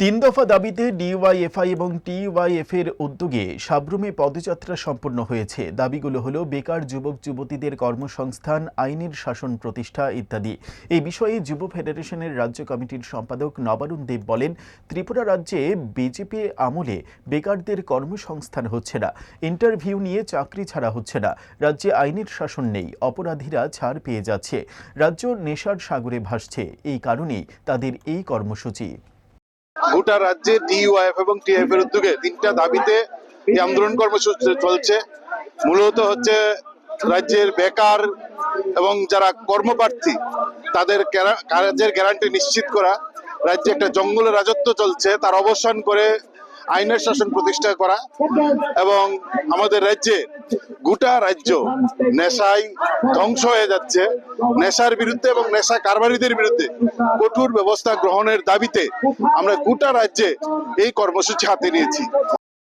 তিন দফা দাবিতে ডিওয়াইএফআই এবং টিওয়াইএফ এর উদ্যোগে সাব্রুমে পদযাত্রা সম্পন্ন হয়েছে। দাবিগুলো হলো বেকার যুবক যুবতীদের কর্মসংস্থান, আইনের শাসন প্রতিষ্ঠা ইত্যাদি। এই বিষয়ে যুব ফেডারেশনের রাজ্য কমিটির সম্পাদক নবারুণ দেব বলেন, ত্রিপুরা রাজ্যে বিজেপি আমলে বেকারদের কর্মসংস্থান হচ্ছে না, ইন্টারভিউ নিয়ে চাকরি ছাড়া হচ্ছে না, রাজ্যে আইনের শাসন নেই, অপরাধীরা ছাড় পেয়ে যাচ্ছে, রাজ্য নেশার সাগরে ভাসছে। এই কারণেই তাদের এই কর্মসূচি। গোটা রাজ্যে ডিওয়াইএফ এবং টিএফ এর উদ্যোগে তিনটা দাবিতে এই আন্দোলন কর্মসূচি চলছে। মূলত হচ্ছে রাজ্যের বেকার এবং যারা কর্মপ্রার্থী তাদের কাজের গ্যারান্টি নিশ্চিত করা, রাজ্যে একটা জঙ্গলের রাজত্ব চলছে তার অবসান করে আইনের শাসন প্রতিষ্ঠা করা এবং আমাদের রাজ্যে গোটা রাজ্য নেশায় ধ্বংস হয়ে যাচ্ছে। নেশার বিরুদ্ধে এবং নেশা কারবারিদের বিরুদ্ধে কঠোর ব্যবস্থা গ্রহণের দাবিতে আমরা গোটা রাজ্যে এই কর্মসূচি হাতে নিয়েছি।